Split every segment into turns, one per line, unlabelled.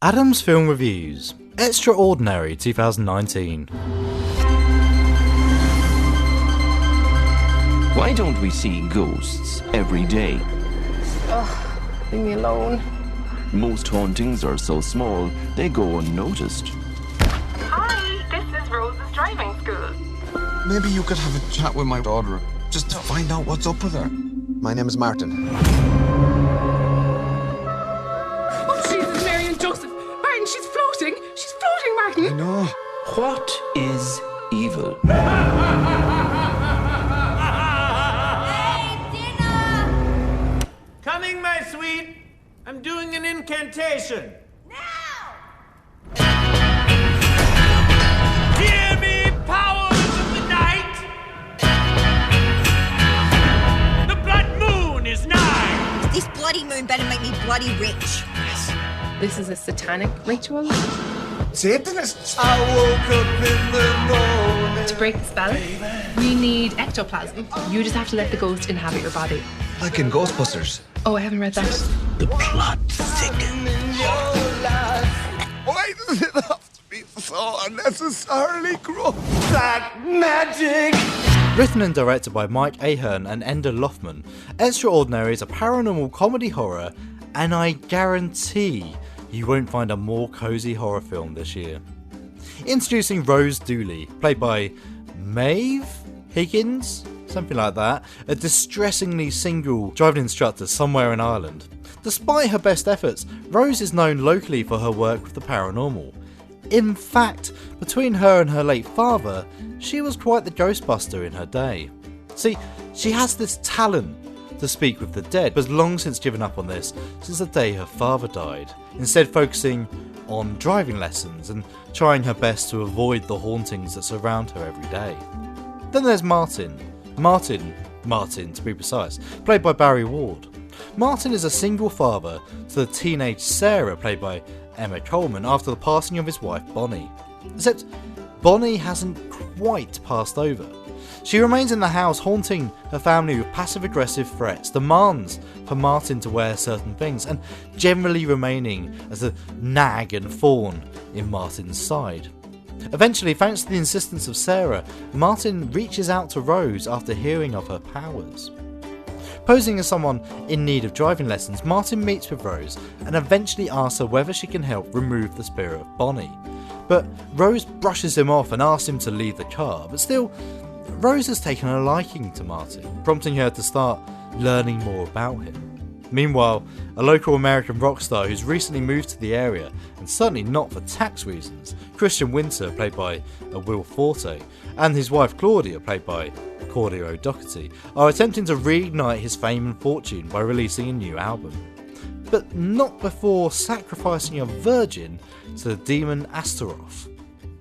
Adam's Film Reviews, Extraordinary 2019.
Why don't we see ghosts every day?
Ugh, leave me alone.
Most hauntings are so small, they go unnoticed.
Hi, this is Rose's driving school.
Maybe you could have a chat with my daughter, just to find out what's up with her.
My name is Martin.
Oh, Jesus, Mary and Joseph. Martin, she's floating. She's floating, Martin.
I know.
What is evil?
Coming, my sweet. I'm doing an incantation. Now! Hear me, powers of the night! The blood moon is nigh!
This bloody moon better make me bloody rich.
This is a satanic ritual.
Satanists?
I woke up in the morning.
To break the spell, we need ectoplasm. You just have to let the ghost inhabit your body.
Like in Ghostbusters.
Oh, I haven't read that.
The plot thickens.
Why does it have to be so unnecessarily gross?
Black magic!
Written and directed by Mike Ahern and Enda Loughman, Extraordinary is a paranormal comedy horror, and I guarantee you won't find a more cosy horror film this year. Introducing Rose Dooley, played by Maeve Higgins, something like that, a distressingly single driving instructor somewhere in Ireland. Despite her best efforts, Rose is known locally for her work with the paranormal. In fact, between her and her late father, she was quite the ghostbuster in her day. See, she has this talent to speak with the dead, but has long since given up on this since the day her father died, instead focusing on driving lessons and trying her best to avoid the hauntings that surround her every day. Then there's Martin to be precise, played by Barry Ward. Martin is a single father to the teenage Sarah, played by Emma Coleman, after the passing of his wife Bonnie. Except Bonnie hasn't quite passed over. She remains in the house, haunting her family with passive-aggressive threats, demands for Martin to wear certain things, and generally remaining as a nag and thorn in Martin's side. Eventually, thanks to the insistence of Sarah, Martin reaches out to Rose after hearing of her powers. Posing as someone in need of driving lessons, Martin meets with Rose and eventually asks her whether she can help remove the spirit of Bonnie. But Rose brushes him off and asks him to leave the car, but still, Rose has taken a liking to Martin, prompting her to start learning more about him. Meanwhile, a local American rock star who's recently moved to the area, and certainly not for tax reasons, Christian Winter, played by Will Forte, and his wife Claudia, played by Claudia O'Doherty, are attempting to reignite his fame and fortune by releasing a new album. But not before sacrificing a virgin to the demon Astaroth.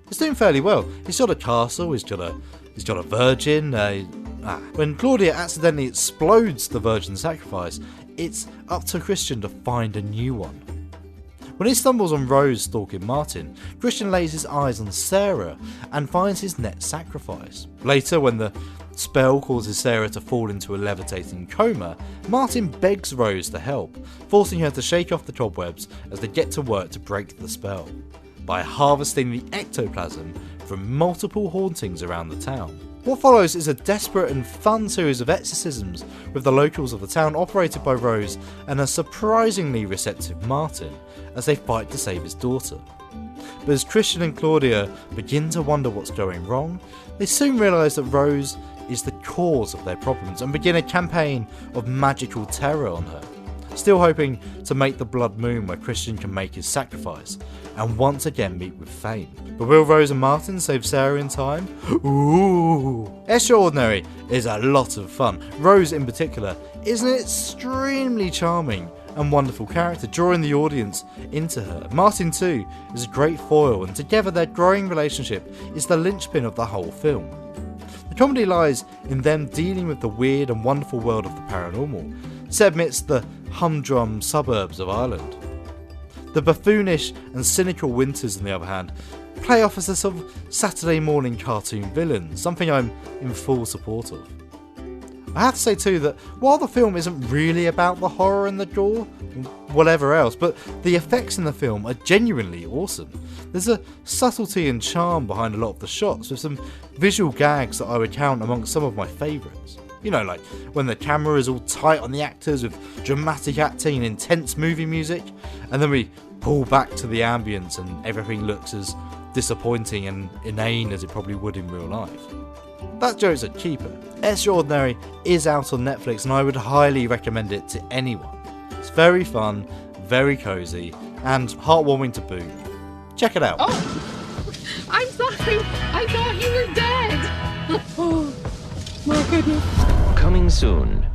It's doing fairly well. He's got a castle, he's got a virgin. When Claudia accidentally explodes the virgin sacrifice, it's up to Christian to find a new one. When he stumbles on Rose stalking Martin, Christian lays his eyes on Sarah and finds his net sacrifice. Later, when the spell causes Sarah to fall into a levitating coma, Martin begs Rose to help, forcing her to shake off the cobwebs as they get to work to break the spell, by harvesting the ectoplasm from multiple hauntings around the town. What follows is a desperate and fun series of exorcisms with the locals of the town, operated by Rose and a surprisingly receptive Martin, as they fight to save his daughter. But as Christian and Claudia begin to wonder what's going wrong, they soon realise that Rose is the cause of their problems and begin a campaign of magical terror on her, still hoping to make the blood moon where Christian can make his sacrifice and once again meet with fame. But will Rose and Martin save Sarah in time? Ooh! Extraordinary is a lot of fun. Rose in particular is an extremely charming and wonderful character, drawing the audience into her. Martin too is a great foil, and together their growing relationship is the linchpin of the whole film. The comedy lies in them dealing with the weird and wonderful world of the paranormal, set amidst the humdrum suburbs of Ireland. The buffoonish and cynical Winters, on the other hand, play off as a sort of Saturday morning cartoon villain, something I'm in full support of. I have to say too that while the film isn't really about the horror and the gore, whatever else, but the effects in the film are genuinely awesome. There's a subtlety and charm behind a lot of the shots, with some visual gags that I would count amongst some of my favourites. You know, like when the camera is all tight on the actors with dramatic acting and intense movie music, and then we pull back to the ambience and everything looks as disappointing and inane as it probably would in real life. That joke's a keeper. Extraordinary is out on Netflix and I would highly recommend it to anyone. It's very fun, very cosy, and heartwarming to boot. Check it out.
Oh, I'm sorry. I thought you were dead. Oh, my goodness.
Coming soon.